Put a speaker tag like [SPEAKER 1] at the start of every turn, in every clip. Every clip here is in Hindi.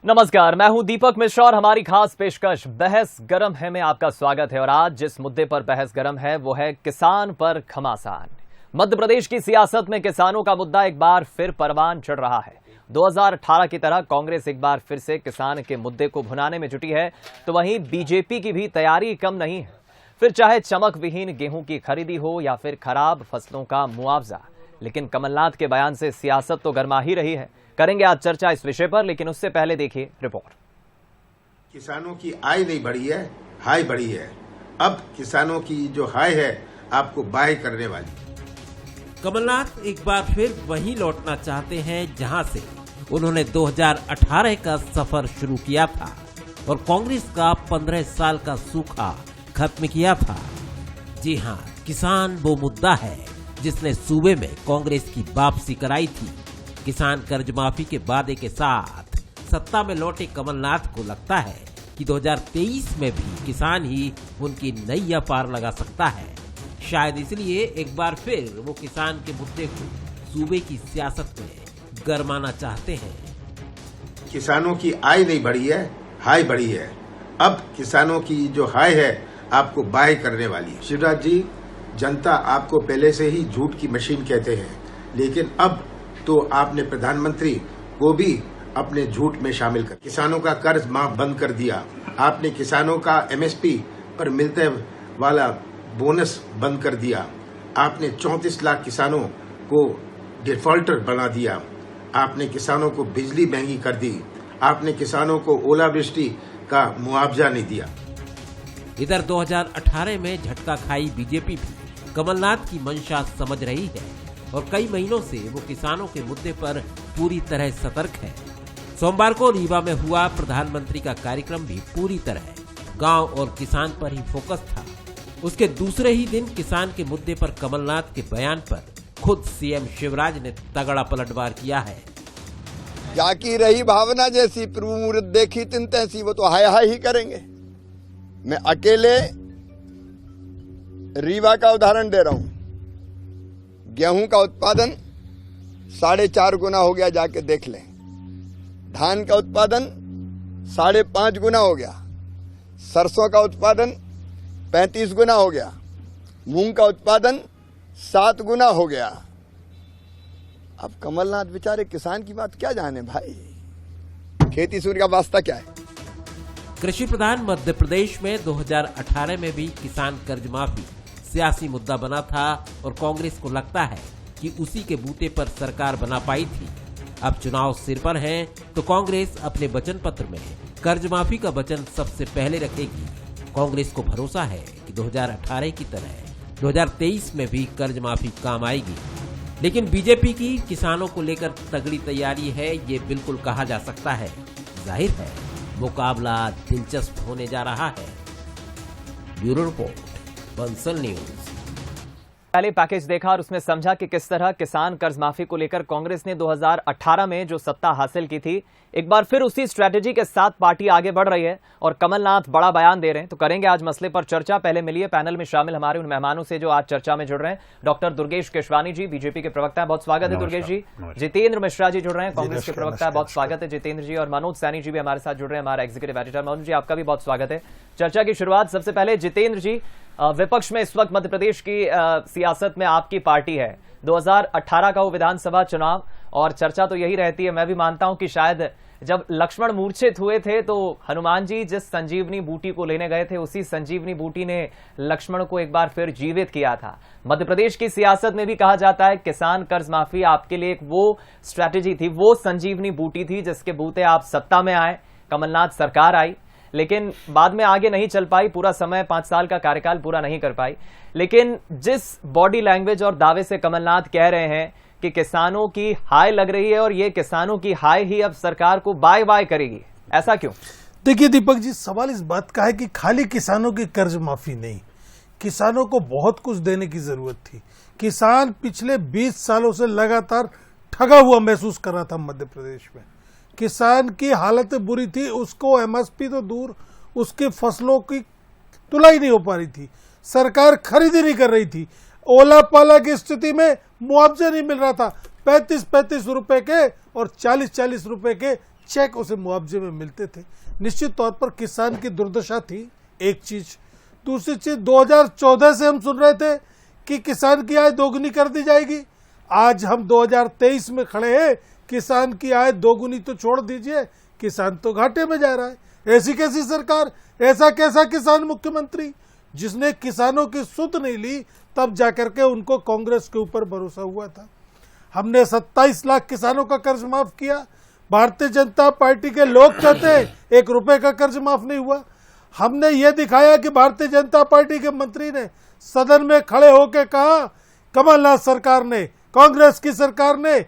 [SPEAKER 1] नमस्कार, मैं हूं दीपक मिश्रा और हमारी खास पेशकश बहस गरम है में आपका स्वागत है। और आज जिस मुद्दे पर बहस गरम है वो है किसान पर घमासान। मध्य प्रदेश की सियासत में किसानों का मुद्दा एक बार फिर परवान चढ़ रहा है। 2018 की तरह कांग्रेस एक बार फिर से किसान के मुद्दे को भुनाने में जुटी है, तो वहीं बीजेपी की भी तैयारी कम नहीं है। फिर चाहे चमक विहीन गेहूं की खरीदी हो या फिर खराब फसलों का मुआवजा, लेकिन कमलनाथ के बयान से सियासत तो गर्मा ही रही है। करेंगे आज चर्चा इस विषय पर, लेकिन उससे पहले देखिए रिपोर्ट।
[SPEAKER 2] किसानों की आय नहीं बढ़ी है, हाय बढ़ी है। अब किसानों की जो हाय है आपको बाय करने वाली।
[SPEAKER 3] कमलनाथ एक बार फिर वहीं लौटना चाहते हैं जहां से उन्होंने 2018 का सफर शुरू किया था और कांग्रेस का 15 साल का सूखा खत्म किया था। जी हां, किसान वो मुद्दा है जिसने सूबे में कांग्रेस की वापसी कराई थी। किसान कर्ज माफी के वादे के साथ सत्ता में लौटे कमलनाथ को लगता है कि 2023 में भी किसान ही उनकी नैया पार लगा सकता है। शायद इसलिए एक बार फिर वो किसान के मुद्दे को सूबे की सियासत में गरमाना चाहते हैं।
[SPEAKER 2] किसानों की आय नहीं बढ़ी है, हाय बढ़ी है। अब किसानों की जो हाय है आपको बाय करने वाली है। शिवराज जी, जनता आपको पहले से ही झूठ की मशीन कहते हैं, लेकिन अब तो आपने प्रधानमंत्री को भी अपने झूठ में शामिल कर किसानों का कर्ज माफ बंद कर दिया। आपने किसानों का एमएसपी पर मिलते वाला बोनस बंद कर दिया। आपने 34 लाख किसानों को डिफॉल्टर बना दिया। आपने किसानों को बिजली महंगी कर दी। आपने किसानों को ओलावृष्टि का मुआवजा नहीं दिया।
[SPEAKER 3] इधर 2018 में झटका खाई बीजेपी भी कमलनाथ की मंशा समझ रही है और कई महीनों से वो किसानों के मुद्दे पर पूरी तरह सतर्क है। सोमवार को रीवा में हुआ प्रधानमंत्री का कार्यक्रम भी पूरी तरह गांव और किसान पर ही फोकस था। उसके दूसरे ही दिन किसान के मुद्दे पर कमलनाथ के बयान पर खुद सीएम शिवराज ने तगड़ा पलटवार किया है।
[SPEAKER 4] जाकी रही भावना जैसी प्रभु मूर्त देखी तिन तैसी, वो तो हाय हाय ही करेंगे। मैं अकेले रीवा का उदाहरण दे रहा हूं। गेहूं का उत्पादन 4.5 गुना हो गया, जाके देख लें। धान का उत्पादन 5.5 गुना हो गया। सरसों का उत्पादन 35 गुना हो गया। मूंग का उत्पादन 7 गुना हो गया। अब कमलनाथ बेचारे किसान की बात क्या जाने भाई, खेती सूर्य का वास्ता क्या है।
[SPEAKER 3] कृषि प्रधान मध्य प्रदेश में 2018 में भी किसान कर्ज माफी सियासी मुद्दा बना था और कांग्रेस को लगता है कि उसी के बूते पर सरकार बना पाई थी। अब चुनाव सिर पर हैं, तो कांग्रेस अपने वचन पत्र में कर्ज माफी का वचन सबसे पहले रखेगी। कांग्रेस को भरोसा है कि 2018 की तरह 2023 में भी कर्ज माफी काम आएगी। लेकिन बीजेपी की किसानों को लेकर तगड़ी तैयारी है, ये बिल्कुल कहा जा सकता है। जाहिर है मुकाबला दिलचस्प होने जा रहा है। Bureau report, Bansal news.
[SPEAKER 1] पहले पैकेज देखा और उसमें समझा कि किस तरह किसान कर्ज माफी को लेकर कांग्रेस ने 2018 में जो सत्ता हासिल की थी, एक बार फिर उसी स्ट्रेटेजी के साथ पार्टी आगे बढ़ रही है और कमलनाथ बड़ा बयान दे रहे हैं। तो करेंगे आज मसले पर चर्चा। पहले मिलिए पैनल में शामिल हमारे उन मेहमानों से जो आज चर्चा में जुड़ रहे हैं। डॉक्टर दुर्गेश केशवानी जी, बीजेपी के प्रवक्ता है, बहुत स्वागत है दुर्गेश जी। जितेंद्र मिश्रा जी जुड़ रहे हैं, कांग्रेस के प्रवक्ता है, बहुत स्वागत है जितेंद्र जी। और मनोज सैनी जी भी हमारे साथ जुड़ रहे हैं, हमारा एग्जीक्यूटिव एडिटर। मनोज जी, आपका भी बहुत स्वागत है। चर्चा की शुरुआत सबसे पहले जितेंद्र जी, विपक्ष में इस वक्त मध्य प्रदेश की सियासत में आपकी पार्टी है। 2018 का वो विधानसभा चुनाव और चर्चा तो यही रहती है। मैं भी मानता हूं कि शायद जब लक्ष्मण मूर्छित हुए थे तो हनुमान जी जिस संजीवनी बूटी को लेने गए थे, उसी संजीवनी बूटी ने लक्ष्मण को एक बार फिर जीवित किया था। मध्य प्रदेश की सियासत में भी कहा जाता है किसान कर्ज माफी आपके लिए एक वो स्ट्रैटेजी थी, वो संजीवनी बूटी थी जिसके बूते आप सत्ता में आए, कमलनाथ सरकार आई, लेकिन बाद में आगे नहीं चल पाई। पूरा समय 5 साल का कार्यकाल पूरा नहीं कर पाई। लेकिन जिस बॉडी लैंग्वेज और दावे से कमलनाथ कह रहे हैं कि किसानों की हाय लग रही है और ये किसानों की हाय ही अब सरकार को बाय बाय करेगी, ऐसा क्यों?
[SPEAKER 5] देखिए दीपक जी, सवाल इस बात का है कि खाली किसानों की कर्ज माफी नहीं, किसानों को बहुत कुछ देने की जरूरत थी। किसान पिछले 20 सालों से लगातार ठगा हुआ महसूस कर रहा था मध्य प्रदेश में। किसान की हालत बुरी थी, उसको एमएसपी तो दूर, उसकी फसलों की तुलाई नहीं हो पा रही थी, सरकार खरीदी नहीं कर रही थी, ओला पाला की स्थिति में मुआवजा नहीं मिल रहा था। 35-35 रुपए के और 40-40 रुपए के चेक उसे मुआवजे में मिलते थे। निश्चित तौर पर किसान की दुर्दशा थी एक चीज। दूसरी चीज 2014 से हम सुन रहे थे कि किसान की आय दोगुनी कर दी जाएगी। आज हम 2023 में खड़े हैं, किसान की आय दोगुनी तो छोड़ दीजिए, किसान तो घाटे में जा रहा है। ऐसी कैसी सरकार, ऐसा कैसा किसान मुख्यमंत्री जिसने किसानों की सुध नहीं ली, तब जाकर के उनको कांग्रेस के ऊपर भरोसा हुआ था। हमने 27 लाख किसानों का कर्ज माफ किया। भारतीय जनता पार्टी के लोग कहते हैं 1 रुपए का कर्ज माफ नहीं हुआ। हमने ये दिखाया कि भारतीय जनता पार्टी के मंत्री ने सदन में खड़े होकर कहा, कमलनाथ सरकार ने, कांग्रेस की सरकार ने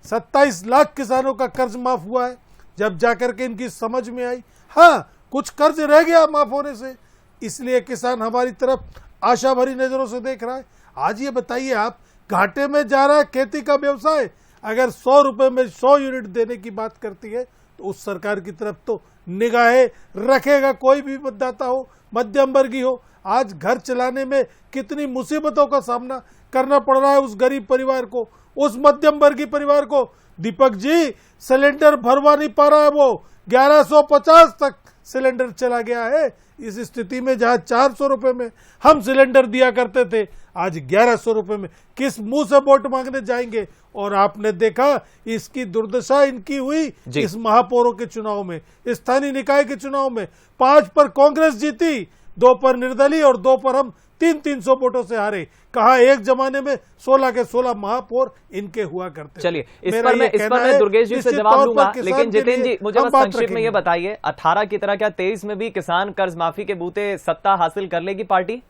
[SPEAKER 5] 27 लाख किसानों का कर्ज माफ हुआ है। जब जाकर के इनकी समझ में आई, हाँ कुछ कर्ज रह गया माफ होने से, इसलिए किसान हमारी तरफ आशा भरी नजरों से देख रहा है। आज ये बताइए, आप घाटे में जा रहा है खेती का व्यवसाय, अगर 100 रुपए में 100 यूनिट देने की बात करती है तो उस सरकार की तरफ तो निगाहें रखेगा कोई भी मतदाता हो, मध्यम वर्गीय हो। आज घर चलाने में कितनी मुसीबतों का सामना करना पड़ रहा है उस गरीब परिवार को, उस मध्यम वर्गीय परिवार को। दीपक जी, सिलेंडर भरवा नहीं पा रहा है, वो 1150 तक सिलेंडर चला गया है। इस स्थिति में जहां 400 रुपए में हम सिलेंडर दिया करते थे, आज 1100 रुपए में किस मुंह से वोट मांगने जाएंगे। और आपने देखा इसकी दुर्दशा इनकी हुई इस महापौरों के चुनाव में, स्थानीय निकाय के चुनाव में। 5 पर कांग्रेस जीती, 2 पर निर्दलीय और 2 पर हम 300 वोटों से हारे। कहा एक जमाने में 16 के 16 महापौर इनके हुआ करते।
[SPEAKER 1] चलिए, इस पर मैं दुर्गेश जी से जवाब दूंगा, लेकिन जितेंद्र जी मुझे बस संक्षिप्त में ये बताइए, 18 की तरह क्या 23 में भी किसान कर्ज माफी के बूते सत्ता हासिल कर लेगी पार्टी?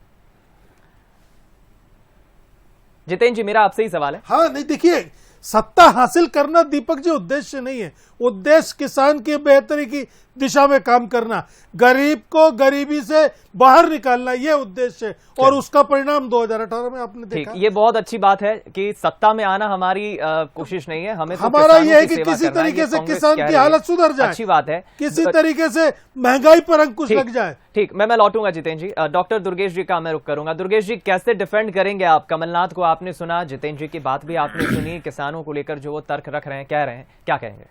[SPEAKER 1] जितेंद्र जी, मेरा आपसे ही सवाल है।
[SPEAKER 5] हाँ, नहीं देखिए, सत्ता हासिल करना दीपक जी उद्देश्य नहीं है। उद्देश्य किसान की बेहतरी की दिशा में काम करना, गरीब को गरीबी से बाहर निकालना, ये उद्देश्य है। और उसका परिणाम 2018 में आपने देखा।
[SPEAKER 1] ये बहुत अच्छी बात है कि सत्ता में आना हमारी कोशिश नहीं है, हमें तो
[SPEAKER 5] हमारा ये है कि किसी तरीके से किसान की हालत सुधर जाए।
[SPEAKER 1] अच्छी बात है,
[SPEAKER 5] किसी तरीके से महंगाई पर अंकुश लग जाए।
[SPEAKER 1] ठीक, मैं लौटूंगा जितेंद्र जी। डॉक्टर दुर्गेश जी का मैं रुख करूंगा। दुर्गेश जी, कैसे डिफेंड करेंगे आप कमलनाथ को? आपने सुना, जितेंद्र जी की बात भी आपने सुनी, किसानों को लेकर जो वो तर्क रख रहे हैं, कह रहे हैं, क्या कहेंगे?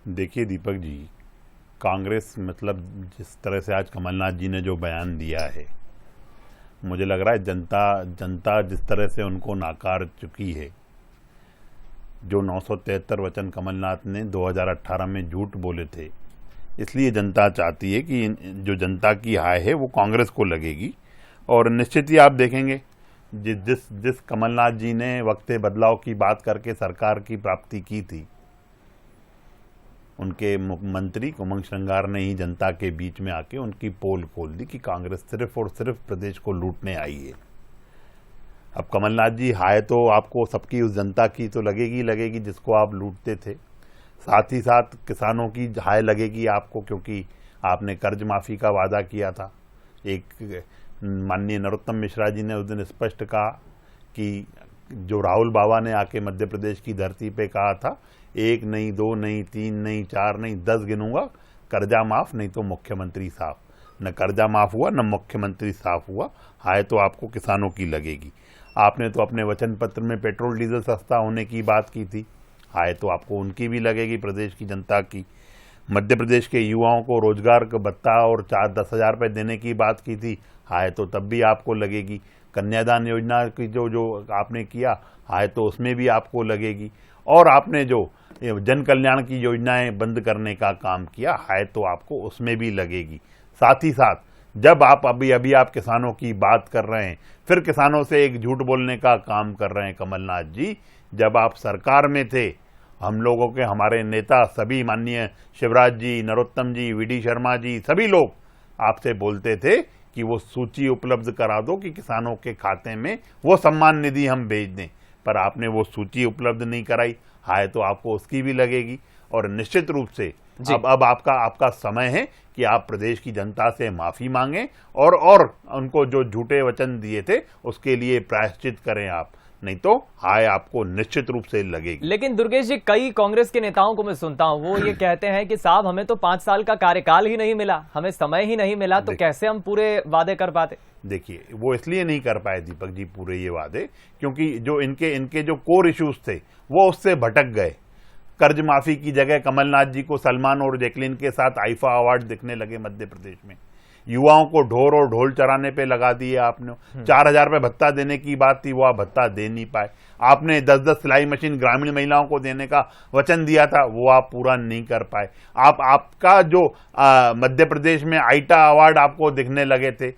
[SPEAKER 6] देखिए दीपक जी, कांग्रेस मतलब जिस तरह से आज कमलनाथ जी ने जो बयान दिया है, मुझे लग रहा है जनता जिस तरह से उनको नाकार चुकी है। जो 973 वचन कमलनाथ ने 2018 में झूठ बोले थे, इसलिए जनता चाहती है कि जो जनता की हाय है वो कांग्रेस को लगेगी। और निश्चित ही आप देखेंगे जिस कमलनाथ जी ने वक्ते बदलाव की बात करके सरकार की प्राप्ति की थी, उनके मुख्यमंत्री उमंग श्रृंगार ने ही जनता के बीच में आके उनकी पोल खोल दी कि कांग्रेस सिर्फ और सिर्फ प्रदेश को लूटने आई है। अब कमलनाथ जी, हाय तो आपको सबकी उस जनता की तो लगेगी जिसको आप लूटते थे, साथ ही साथ किसानों की हाय लगेगी आपको, क्योंकि आपने कर्ज माफी का वादा किया था। एक माननीय नरोत्तम मिश्रा जी ने उस दिन स्पष्ट कहा कि जो राहुल बाबा ने आके मध्य प्रदेश की धरती पे कहा था, 1 नहीं, 2 नहीं, 3 नहीं, 4 नहीं, 10 गिनूंगा, कर्जा माफ नहीं तो मुख्यमंत्री साफ। न कर्जा माफ हुआ, न मुख्यमंत्री साफ हुआ। हाय तो आपको किसानों की लगेगी। आपने तो अपने वचन पत्र में पेट्रोल डीजल सस्ता होने की बात की थी, हाय तो आपको उनकी भी लगेगी, प्रदेश की जनता की। मध्य प्रदेश के युवाओं को रोजगार का भत्ता और 10 हजार रुपये देने की बात की थी, हाय तो तब भी आपको लगेगी। कन्यादान योजना की जो आपने किया, हाय तो उसमें भी आपको लगेगी। और आपने जो जन कल्याण की योजनाएं बंद करने का काम किया, हाय तो आपको उसमें भी लगेगी। साथ ही साथ जब आप अभी आप किसानों की बात कर रहे हैं, फिर किसानों से एक झूठ बोलने का काम कर रहे हैं कमलनाथ जी। जब आप सरकार में थे, हम लोगों के हमारे नेता सभी, माननीय शिवराज जी, नरोत्तम जी, वीडी शर्मा जी, सभी लोग आपसे बोलते थे कि वो सूची उपलब्ध करा दो कि किसानों के खाते में वो सम्मान निधि हम भेज दें, पर आपने वो सूची उपलब्ध नहीं कराई। हाय तो आपको उसकी भी लगेगी। और निश्चित रूप से अब आपका समय है कि आप प्रदेश की जनता से माफी मांगें और उनको जो झूठे वचन दिए थे उसके लिए प्रायश्चित करें आप, नहीं तो हाय आपको निश्चित रूप से लगेगी।
[SPEAKER 1] लेकिन दुर्गेश जी, कई कांग्रेस के नेताओं को मैं सुनता हूं, वो ये कहते हैं कि साहब हमें तो 5 साल का कार्यकाल ही नहीं मिला, हमें समय ही नहीं मिला, तो कैसे हम पूरे वादे कर पाते?
[SPEAKER 6] देखिए, वो इसलिए नहीं कर पाए दीपक जी पूरे ये वादे, क्योंकि जो इनके जो कोर इश्यूज थे वो उससे भटक गए। कर्ज माफी की जगह कमलनाथ जी को सलमान और जैकलिन के साथ आईफा अवार्ड दिखने लगे मध्य प्रदेश में। युवाओं को ढोर और ढोल चराने पे लगा दिए आपने। 4,000 रुपए भत्ता देने की बात थी, वो आप भत्ता दे नहीं पाए। आपने 10-10 सिलाई मशीन ग्रामीण महिलाओं को देने का वचन दिया था, वो आप पूरा नहीं कर पाए। आपका जो मध्य प्रदेश में आईटा अवार्ड आपको दिखने लगे थे,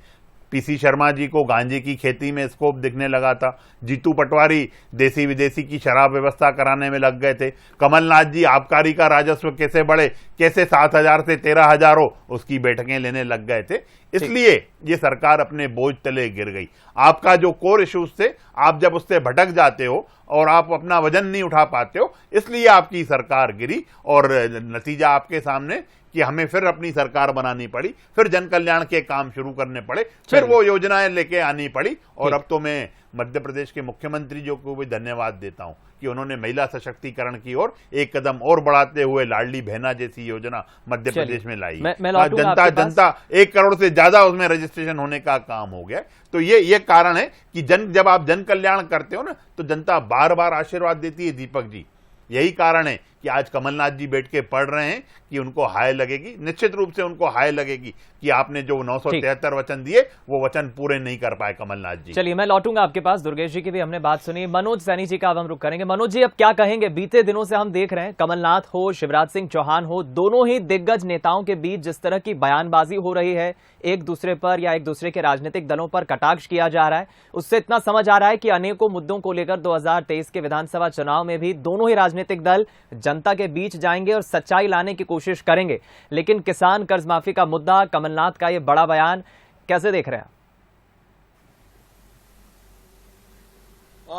[SPEAKER 6] पीसी शर्मा जी को गांजे की खेती में स्कोप दिखने लगा था, जीतू पटवारी देसी विदेशी की शराब व्यवस्था कराने में लग गए थे, कमलनाथ जी आबकारी का राजस्व कैसे बढ़े, कैसे 7,000 से 13,000 हो, उसकी बैठकें लेने लग गए थे। इसलिए ये सरकार अपने बोझ तले गिर गई। आपका जो कोर इश्यूज थे, आप जब उससे भटक जाते हो और आप अपना वजन नहीं उठा पाते हो, इसलिए आपकी सरकार गिरी और नतीजा आपके सामने कि हमें फिर अपनी सरकार बनानी पड़ी, फिर जन कल्याण के काम शुरू करने पड़े, फिर वो योजनाएं लेके आनी पड़ी। और अब तो मैं मध्य प्रदेश के मुख्यमंत्री जी को भी धन्यवाद देता हूं कि उन्होंने महिला सशक्तिकरण की ओर एक कदम और बढ़ाते हुए लाडली बहना जैसी योजना मध्य प्रदेश में लाई। जनता 1 करोड़ से ज्यादा उसमें रजिस्ट्रेशन होने का काम हो गया। तो ये कारण है कि जब आप जन कल्याण करते हो ना, तो जनता बार बार आशीर्वाद देती है। दीपक जी, यही कारण है कि आज कमलनाथ जी बैठ के पढ़ रहे हैं कि उनको हाय लगेगी, निश्चित रूप से उनको हाय लगेगी कि आपने जो 973 वचन दिए वो वचन पूरे नहीं कर पाए कमलनाथ जी।
[SPEAKER 1] चलिए, मैं लौटूंगा आपके पास। दुर्गेश जी की भी हमने बात सुनी, मनोज सैनी जी का अब हम रुख करेंगे। मनोज जी, अब क्या कहेंगे? बीते दिनों से हम देख रहे हैं, कमलनाथ हो, शिवराज सिंह चौहान हो, दोनों ही दिग्गज नेताओं के बीच जिस तरह की बयानबाजी हो रही है, एक दूसरे पर या एक दूसरे के राजनीतिक दलों पर कटाक्ष किया जा रहा है, उससे इतना समझ आ रहा है कि अनेकों मुद्दों को लेकर 2023 के विधानसभा चुनाव में भी दोनों ही राजनीतिक दल जनता के बीच जाएंगे और सच्चाई लाने की कोशिश करेंगे। लेकिन किसान कर्ज माफी का मुद्दा, कमलनाथ का यह बड़ा बयान, कैसे देख रहे हैं?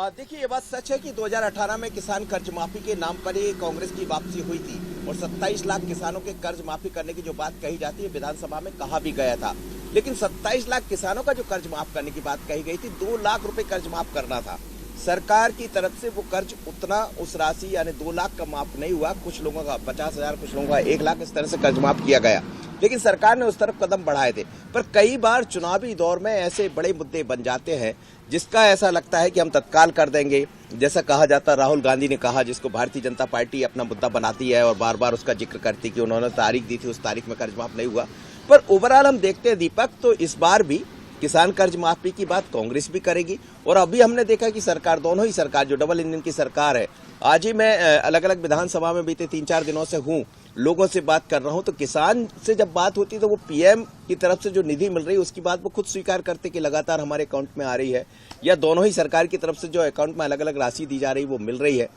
[SPEAKER 7] देखिए, ये बात सच है कि 2018 में किसान कर्ज माफी के नाम पर ही कांग्रेस की वापसी हुई थी और 27 लाख किसानों के कर्ज माफी करने की जो बात कही जाती है, विधानसभा में कहा भी गया था। लेकिन 27 लाख किसानों का जो कर्ज माफ करने की बात कही गई थी, 2 लाख रुपए कर्ज माफ करना था। सरकार की तरफ से वो कर्ज उतना, उस राशि यानी 2 लाख का माफ नहीं हुआ। कुछ लोगों का 50,000, कुछ लोगों का 1 लाख, इस तरह से कर्ज माफ किया गया। लेकिन सरकार ने उस तरफ कदम बढ़ाए थे। पर कई बार चुनावी दौर में ऐसे बड़े मुद्दे बन जाते हैं जिसका ऐसा लगता है कि हम तत्काल कर देंगे। जैसा कहा जाता, राहुल गांधी ने कहा, जिसको भारतीय जनता पार्टी अपना मुद्दा बनाती है और बार बार उसका जिक्र करती कि उन्होंने तारीख दी थी, उस तारीख में कर्ज माफ नहीं हुआ। पर ओवरऑल हम देखते हैं दीपक, तो इस बार भी किसान कर्ज माफी की बात कांग्रेस भी करेगी। और अभी हमने देखा कि सरकार, दोनों ही सरकार, जो डबल इंजन की सरकार है, आज ही मैं अलग अलग विधानसभा में बीते 3-4 दिनों से हूं, लोगों से बात कर रहा हूं, तो किसान से जब बात होती है तो वो पीएम की तरफ से जो निधि मिल रही है उसकी बात वो खुद स्वीकार करते कि लगातार हमारे अकाउंट में आ रही है, या दोनों ही सरकार की तरफ से जो अकाउंट में अलग अलग राशि दी जा रही है वो मिल रही है।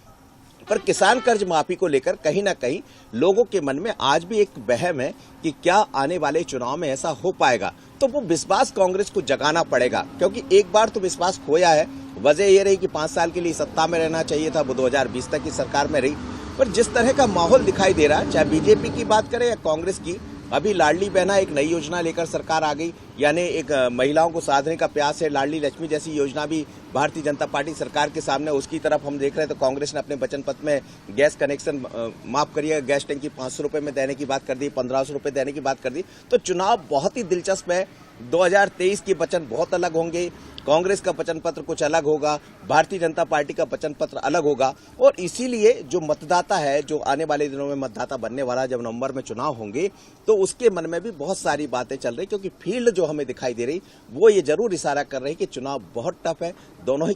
[SPEAKER 7] पर किसान कर्ज माफी को लेकर कहीं ना कहीं लोगों के मन में आज भी एक वहम है कि क्या आने वाले चुनाव में ऐसा हो पाएगा। तो वो विश्वास कांग्रेस को जगाना पड़ेगा, क्योंकि एक बार तो विश्वास खोया है। वजह ये रही कि 5 साल के लिए सत्ता में रहना चाहिए था, वो 2020 तक की सरकार में रही। पर जिस तरह का माहौल दिखाई दे रहा है, चाहे बीजेपी की बात करें या कांग्रेस की, अभी लाडली बहना एक नई योजना लेकर सरकार आ गई, यानी एक महिलाओं को साधने का प्रयास है। लाडली लक्ष्मी जैसी योजना भी भारतीय जनता पार्टी सरकार के सामने, उसकी तरफ हम देख रहे हैं। तो कांग्रेस ने अपने वचन पत्र में गैस कनेक्शन माफ करिए, गैस टैंकी 500 रुपए में देने की बात कर दी, 1500 रुपए देने की बात कर दी। तो चुनाव बहुत ही दिलचस्प है। 2023 के वचन बहुत अलग होंगे, कांग्रेस का वचन पत्र कुछ अलग होगा, भारतीय जनता पार्टी का वचन पत्र अलग होगा। और इसीलिए जो मतदाता है, जो आने वाले दिनों में मतदाता बनने वाला, जब नवंबर में चुनाव होंगे, तो उसके मन में भी बहुत सारी बातें चल रही, क्योंकि फील्ड जो हमें दिखाई दे रही वो ये जरूर इशारा कर रही कि चुनाव बहुत टफ है। दोनों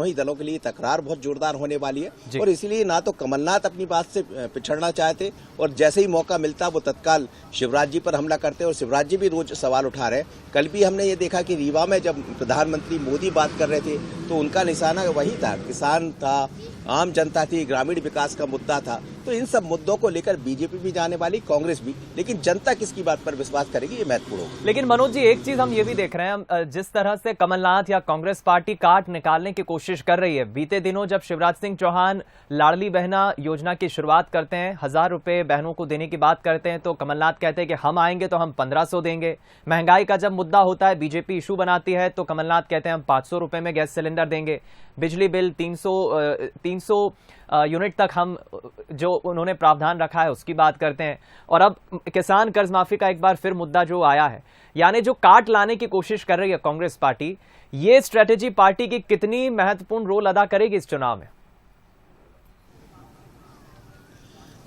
[SPEAKER 7] ही दलों के लिए तकरार बहुत जोरदार होने वाली है। और इसीलिए ना तो कमलनाथ अपनी बात से पिछड़ना चाहते, और जैसे ही मौका मिलता वो तत्काल शिवराज जी पर हमला करते, और शिवराज जी भी रोज सवाल उठा रहे। कल भी हमने ये देखा कि रीवा में जब प्रधानमंत्री मोदी बात कर रहे थे तो उनका निशाना वही था, किसान था, आम जनता थी, ग्रामीण विकास का मुद्दा था। तो इन सब मुद्दों को लेकर बीजेपी भी जाने वाली, कांग्रेस भी, लेकिन जनता किसकी बात पर विश्वास करेगी, ये महत्वपूर्ण होगा।
[SPEAKER 1] लेकिन मनोज जी, एक चीज हम ये भी देख रहे हैं, जिस तरह से कमलनाथ या कांग्रेस पार्टी काट निकालने की कोशिश कर रही है। बीते दिनों जब शिवराज सिंह चौहान लाडली बहना योजना की शुरुआत करते हैं, 1000 रुपए बहनों को देने की बात करते हैं, तो कमलनाथ कहते हैं कि हम आएंगे तो हम 1500 देंगे। महंगाई का जब मुद्दा होता है, बीजेपी इशू बनाती है, तो कमलनाथ कहते हैं हम 500 रुपए में गैस सिलेंडर देंगे। बिजली बिल 300 यूनिट तक हम, जो उन्होंने प्रावधान रखा है, उसकी बात करते हैं। और अब किसान कर्ज माफी का एक बार फिर मुद्दा जो आया है, यानी जो काट लाने की कोशिश कर रही है कांग्रेस पार्टी, ये स्ट्रेटेजी पार्टी की कितनी महत्वपूर्ण रोल अदा करेगी इस चुनाव में?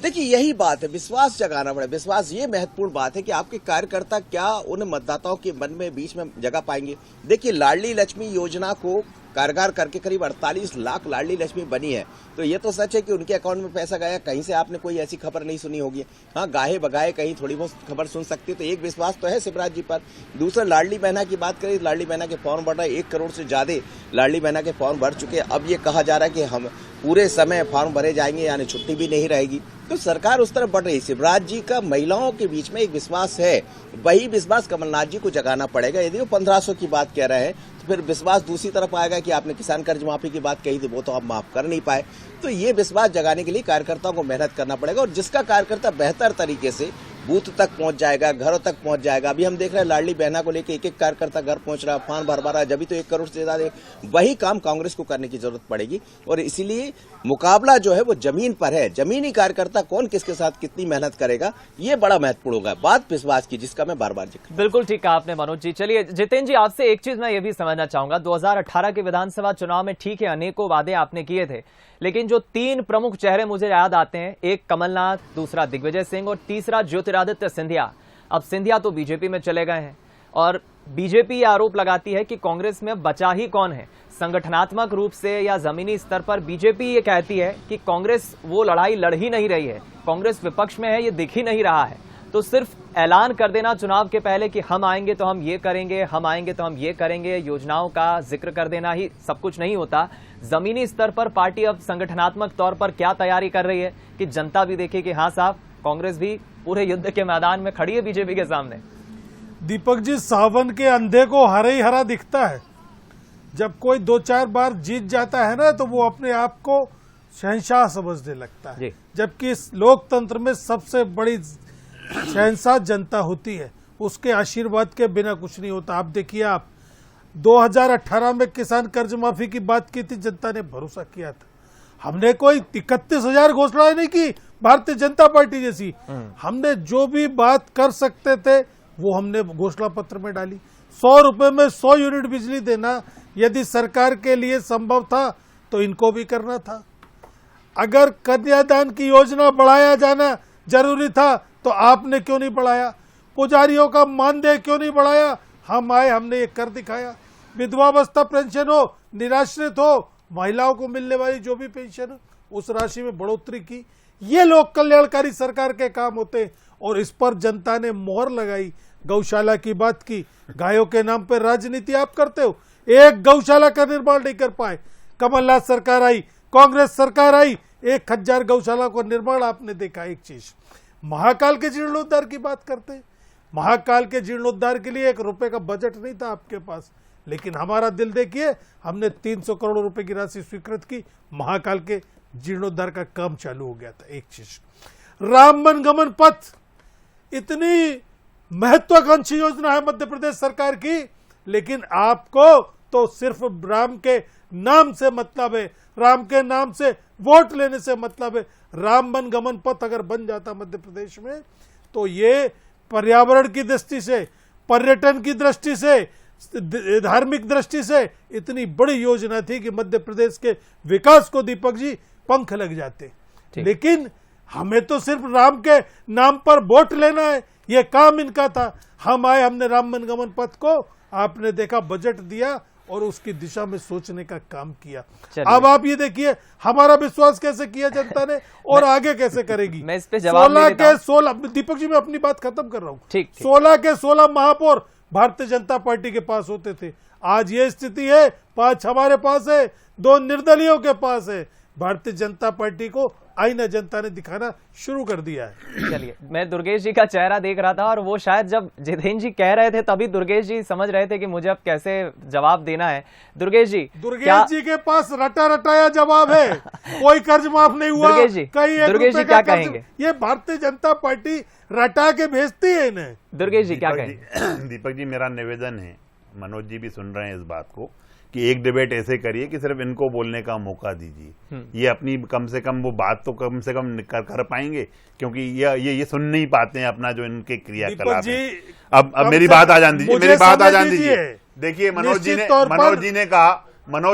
[SPEAKER 7] देखिए यही बात है, विश्वास जगाना पड़े। विश्वास ये महत्वपूर्ण बात है कि आपके कार्यकर्ता क्या उन मतदाताओं के मन में बीच में जगह पाएंगे। देखिए लाडली लक्ष्मी योजना को कारगर करके करीब 48 लाख लाडली लक्ष्मी बनी है, तो ये तो सच है कि उनके अकाउंट में पैसा गया। कहीं से आपने कोई ऐसी खबर नहीं सुनी होगी। हाँ, गाहे बगाहे कहीं थोड़ी बहुत खबर सुन सकती है। तो एक विश्वास तो है शिवराज जी पर। दूसरा, लाडली बहना की बात करें, लाडली बहना के फॉर्म भर रहा है, 1 करोड़ से ज्यादा लाडली बहना के फॉर्म भर चुके हैं। अब ये कहा जा रहा है कि हम पूरे समय फॉर्म भरे जाएंगे, यानी छुट्टी भी नहीं रहेगी। तो सरकार उस तरफ बढ़ रही है। शिवराज जी का महिलाओं के बीच में एक विश्वास है, वही विश्वास कमलनाथ जी को जगाना पड़ेगा। यदि वो 1500 की बात कह रहे हैं तो फिर विश्वास दूसरी तरफ आएगा कि आपने किसान कर्ज माफी की बात कही थी, वो तो आप माफ कर नहीं पाए। तो ये विश्वास जगाने के लिए कार्यकर्ताओं को मेहनत करना पड़ेगा, और जिसका कार्यकर्ता बेहतर तरीके से बूथ तक पहुंच जाएगा, घरों तक पहुंच जाएगा। अभी हम देख रहे हैं लाडली बहना को लेकर एक कार्यकर्ता घर पहुंच रहा है, फॉर्म भर रहा है, जब भी तो 1 करोड़ से ज्यादा। वही काम कांग्रेस को करने की जरूरत पड़ेगी, और इसीलिए मुकाबला जो है वो जमीन पर है। जमीनी कार्यकर्ता कौन किसके साथ कितनी मेहनत करेगा, ये बड़ा महत्वपूर्ण होगा। बात विश्वास की, जिसका मैं बार बार जिक्र।
[SPEAKER 1] बिल्कुल ठीक कहा आपने मनोज जी। चलिए जितेंद्र जी, आपसे एक चीज मैं ये भी समझना चाहूंगा, 2018 के विधानसभा चुनाव में ठीक है अनेकों वादे आपने किए थे, लेकिन जो 3 प्रमुख चेहरे मुझे याद आते हैं, एक कमलनाथ, दूसरा दिग्विजय सिंह और तीसरा ज्योतिरादित्य सिंधिया। अब सिंधिया तो बीजेपी में चले गए हैं, और बीजेपी ये आरोप लगाती है कि कांग्रेस में बचा ही कौन है। संगठनात्मक रूप से या जमीनी स्तर पर बीजेपी ये कहती है कि कांग्रेस वो लड़ाई लड़ ही नहीं रही है, कांग्रेस विपक्ष में है, ये दिख ही नहीं रहा है। तो सिर्फ ऐलान कर देना चुनाव के पहले कि हम आएंगे तो हम ये करेंगे, हम आएंगे तो हम ये करेंगे, योजनाओं का जिक्र कर देना ही सब कुछ नहीं होता। जमीनी स्तर पर पार्टी अब संगठनात्मक तौर पर क्या तैयारी कर रही है कि जनता भी देखे कि हाँ साहब, कांग्रेस भी पूरे युद्ध के मैदान में खड़ी है बीजेपी के सामने।
[SPEAKER 5] दीपक जी, सावन के अंधे को हरा ही हरा दिखता है। जब कोई 2-4 बार जीत जाता है ना, तो वो अपने आप को शहंशाह समझने लगता है, जबकि इस लोकतंत्र में सबसे बड़ी शहंशाह जनता होती है। उसके आशीर्वाद के बिना कुछ नहीं होता। आप देखिए, आप 2018 में किसान कर्ज माफी की बात की थी, जनता ने भरोसा किया था। हमने कोई 31,000 घोषणाएं नहीं की भारतीय जनता पार्टी जैसी। हमने जो भी बात कर सकते थे वो हमने घोषणा पत्र में डाली। 100 रुपए में 100 यूनिट बिजली देना यदि सरकार के लिए संभव था तो इनको भी करना था। अगर कन्यादान की योजना बढ़ाया जाना जरूरी था तो आपने क्यों नहीं बढ़ाया? पुजारियों का मानदेय क्यों नहीं बढ़ाया? हम आए, हमने ये कर दिखाया। विधवावस्था पेंशन हो, निराश्रित हो, महिलाओं को मिलने वाली जो भी पेंशन हो, उस राशि में बढ़ोतरी की। ये लोक कल्याणकारी सरकार के काम होते हैं, और इस पर जनता ने मोहर लगाई। गौशाला की बात की, गायों के नाम पर राजनीति आप करते हो। एक गौशाला का निर्माण नहीं कर पाए। कमलनाथ सरकार आई, कांग्रेस सरकार आई, 1000 गौशाला को निर्माण आपने देखा। एक चीज, महाकाल के जीर्णोद्धार की बात करते हैं। महाकाल के जीर्णोद्धार के लिए 1 रुपए का बजट नहीं था आपके पास, लेकिन हमारा दिल देखिए, हमने 300 करोड़ रुपए की राशि स्वीकृत की, महाकाल के जीर्णोद्धार का काम चालू हो गया था। एक चीज, राम मनगमन पथ, इतनी महत्वाकांक्षी योजना है मध्य प्रदेश सरकार की, लेकिन आपको तो सिर्फ राम के नाम से मतलब है, राम के नाम से वोट लेने से मतलब है। राम मनगमन पथ अगर बन जाता मध्य प्रदेश में, तो ये पर्यावरण की दृष्टि से, पर्यटन की दृष्टि से, धार्मिक दृष्टि से इतनी बड़ी योजना थी कि मध्य प्रदेश के विकास को, दीपक जी, पंख लग जाते। लेकिन हमें तो सिर्फ राम के नाम पर वोट लेना है, ये काम इनका था। हम आए, हमने राम मनगमन पथ को, आपने देखा, बजट दिया और उसकी दिशा में सोचने का काम किया। अब आप ये देखिए हमारा विश्वास कैसे किया जनता ने, और आगे कैसे करेगी।
[SPEAKER 1] मैं इस पे जवाब
[SPEAKER 5] 16 के 16, दीपक जी मैं अपनी बात खत्म कर रहा हूँ। 16 के 16 महापौर भारतीय जनता पार्टी के पास होते थे। आज ये स्थिति है, 5 हमारे पास है, 2 निर्दलीयों के पास है। भारतीय जनता पार्टी को आईना जनता ने दिखाना शुरू कर दिया है।
[SPEAKER 1] चलिए, मैं दुर्गेश जी का चेहरा देख रहा था, और वो शायद जब जितेंद्र जी कह रहे थे तभी दुर्गेश जी समझ रहे थे कि मुझे अब कैसे जवाब देना है। दुर्गेश जी
[SPEAKER 5] के पास रटा रटाया जवाब है। कोई कर्ज माफ नहीं हुआ।
[SPEAKER 1] दुर्गेश जी क्या कहेंगे?
[SPEAKER 5] ये भारतीय जनता पार्टी रटा के भेजती है इन्हें।
[SPEAKER 1] दुर्गेश जी क्या कहेंगे?
[SPEAKER 6] दीपक जी, मेरा निवेदन है, मनोज जी भी सुन रहे हैं इस बात को, कि एक डिबेट ऐसे करिए कि सिर्फ इनको बोलने का मौका दीजिए। ये अपनी कम से कम वो बात तो कम से कम कर पाएंगे, क्योंकि ये सुन नहीं पाते हैं अपना जो इनके क्रियाकलाप है। अब मेरी बात आ जान दीजिए, मेरी बात आ जान दीजिए। देखिए, मनोज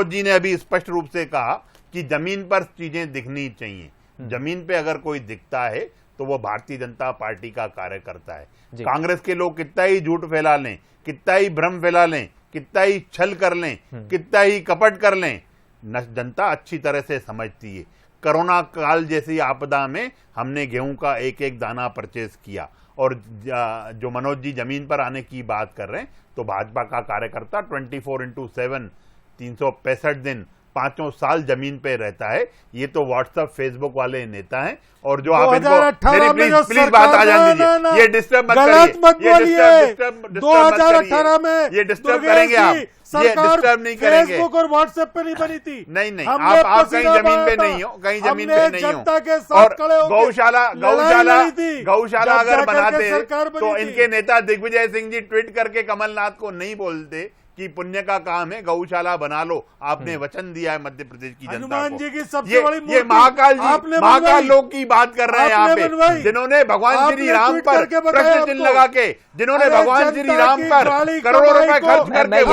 [SPEAKER 6] जी ने अभी स्पष्ट रूप से कहा कि जमीन पर चीजें दिखनी चाहिए। जमीन पे अगर कोई दिखता है तो वो भारतीय जनता पार्टी का कार्यकर्ता है। कांग्रेस के लोग कितना ही झूठ फैला लें, कितना ही भ्रम फैला लें, कितना ही छल कर लें, कितना ही कपट कर लें, जनता अच्छी तरह से समझती है। कोरोना काल जैसी आपदा में हमने गेहूं का एक एक दाना परचेज किया। और जो मनोज जी जमीन पर आने की बात कर रहे हैं, तो भाजपा का कार्यकर्ता 24/7 365 दिन 5 साल जमीन पे रहता है। ये तो व्हाट्सएप फेसबुक वाले नेता हैं। और जो आप इनको मेरी प्लीज बात आ जाने दीजिए, ये डिस्टर्ब मत करिए, ये डिस्टर्ब करेंगे आप, ये डिस्टर्ब नहीं करेंगे।
[SPEAKER 5] फेसबुक और व्हाट्सएप पे नहीं बनी थी।
[SPEAKER 6] नहीं आप कहीं जमीन पे नहीं हो, कहीं जमीन पे नहीं हो। और गौशाला अगर बनाते तो इनके नेता दिग्विजय सिंह जी ट्वीट करके कमलनाथ को नहीं बोलते कि पुण्य का काम है, गौशाला बना लो, आपने वचन दिया है मध्य प्रदेश की जनता को।
[SPEAKER 5] जी की सबसे बड़ी
[SPEAKER 6] ये महाकाल लोग की बात कर रहे हैं यहाँ पे, जिन्होंने भगवान श्री राम पर प्रश्न चिन्ह लगा के, जिन्होंने भगवान श्री राम पर करोड़ों रुपए खर्च करके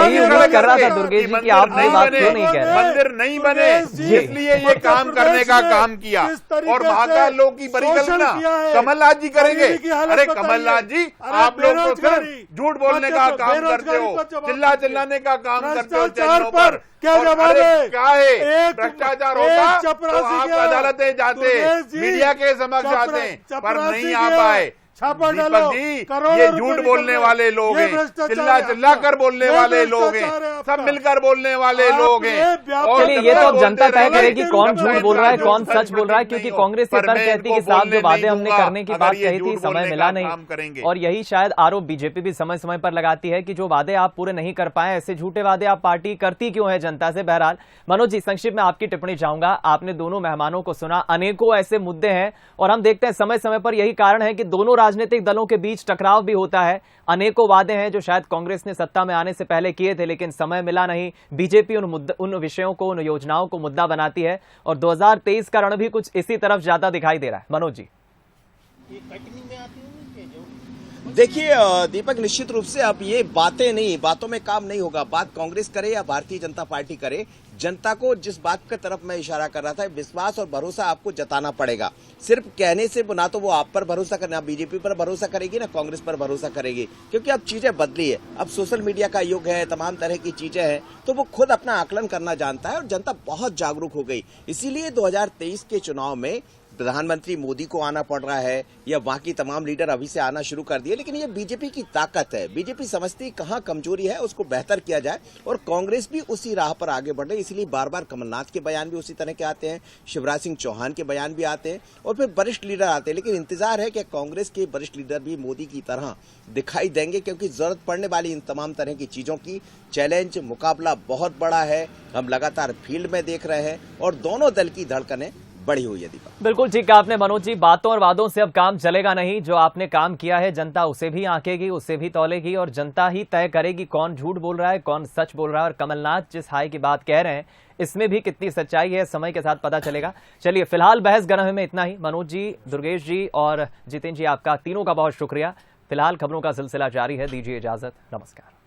[SPEAKER 6] मंदिर नहीं बने, इसलिए ये काम करने का काम किया। और महाकाल लोग की परिकल्पना कमलनाथ जी करेंगे। अरे कमलनाथ जी, आप लोग तो सिर्फ झूठ बोलने का काम करते हो, चिल्लाने का काम करते हो चैनलों पर।
[SPEAKER 5] क्या जवाब है?
[SPEAKER 6] क्या है? भ्रष्टाचार होता तो आप अदालतें जाते, मीडिया के समक्ष जाते, पर नहीं आ पाए। दीपक जी, ये झूठ बोलने वाले लोग हैं, चिल्ला कर बोलने वाले लोग हैं, सब मिलकर बोलने वाले लोग हैं।
[SPEAKER 1] चलिए, ये तो अब जनता तय करेगी कौन झूठ बोल रहा है, कौन सच बोल रहा है, क्योंकि कांग्रेस ये तर्क कहती है कि साहब जो वादे हमने करने की बात कही थी, समय मिला नहीं। और यही शायद आरोप बीजेपी भी समय समय पर लगाती है कि जो वादे आप पूरे नहीं कर पाए, ऐसे झूठे वादे आप पार्टी करती क्यों है जनता से। बहरहाल मनोज जी, संक्षिप्त में आपकी टिप्पणी चाहूंगा। आपने दोनों मेहमानों को सुना, अनेकों ऐसे मुद्दे हैं और हम देखते हैं समय समय पर यही कारण है कि दोनों राजनीतिक दलों के बीच टकराव भी होता है। अनेकों वादे हैं जो शायद कांग्रेस ने सत्ता में आने से पहले किए थे, लेकिन समय मिला नहीं। बीजेपी उन विषयों को, उन योजनाओं को मुद्दा बनाती है और 2023 का रण भी कुछ इसी तरफ ज्यादा दिखाई दे रहा है। मनोज जी,
[SPEAKER 7] देखिए दीपक, निश्चित रूप से अब ये बातों में काम नहीं होगा। बात कांग्रेस करे या भारतीय जनता पार्टी करे, जनता को जिस बात की तरफ मैं इशारा कर रहा था, विश्वास और भरोसा आपको जताना पड़ेगा। सिर्फ कहने से ना तो वो आप पर भरोसा करे, ना बीजेपी पर भरोसा करेगी, ना कांग्रेस पर भरोसा करेगी, क्योंकि अब चीजें बदली है। अब सोशल मीडिया का युग है, तमाम तरह की चीजें हैं, तो वो खुद अपना आकलन करना जानता है और जनता बहुत जागरूक हो गई। इसीलिए 2023 के चुनाव में प्रधानमंत्री मोदी को आना पड़ रहा है या वहां की तमाम लीडर अभी से आना शुरू कर दिए। लेकिन ये बीजेपी की ताकत है। बीजेपी समझती कहां कमजोरी है, उसको बेहतर किया जाए, और कांग्रेस भी उसी राह पर आगे बढ़ रही। इसलिए बार बार कमलनाथ के बयान भी उसी तरह के आते हैं, शिवराज सिंह चौहान के बयान भी आते हैं और फिर वरिष्ठ लीडर आते हैं। लेकिन इंतजार है कि कांग्रेस के वरिष्ठ लीडर भी मोदी की तरह दिखाई देंगे, क्योंकि जरूरत पड़ने वाली इन तमाम तरह की चीजों की चैलेंज, मुकाबला बहुत बड़ा है। हम लगातार फील्ड में देख रहे हैं और दोनों दल की धड़कनें बड़ी हुई है। दीपक,
[SPEAKER 1] बिल्कुल ठीक कहा आपने मनोज जी। बातों और वादों से अब काम चलेगा नहीं। जो आपने काम किया है जनता उसे भी आंकेगी, उसे भी तौलेगी और जनता ही तय करेगी कौन झूठ बोल रहा है, कौन सच बोल रहा है। और कमलनाथ जिस हाई की बात कह रहे हैं, इसमें भी कितनी सच्चाई है, समय के साथ पता चलेगा। चलिए, फिलहाल बहस गरम में इतना ही। मनोज जी, दुर्गेश जी और जितेंद्र जी, आपका तीनों का बहुत शुक्रिया। फिलहाल खबरों का सिलसिला जारी है, दीजिए इजाजत, नमस्कार।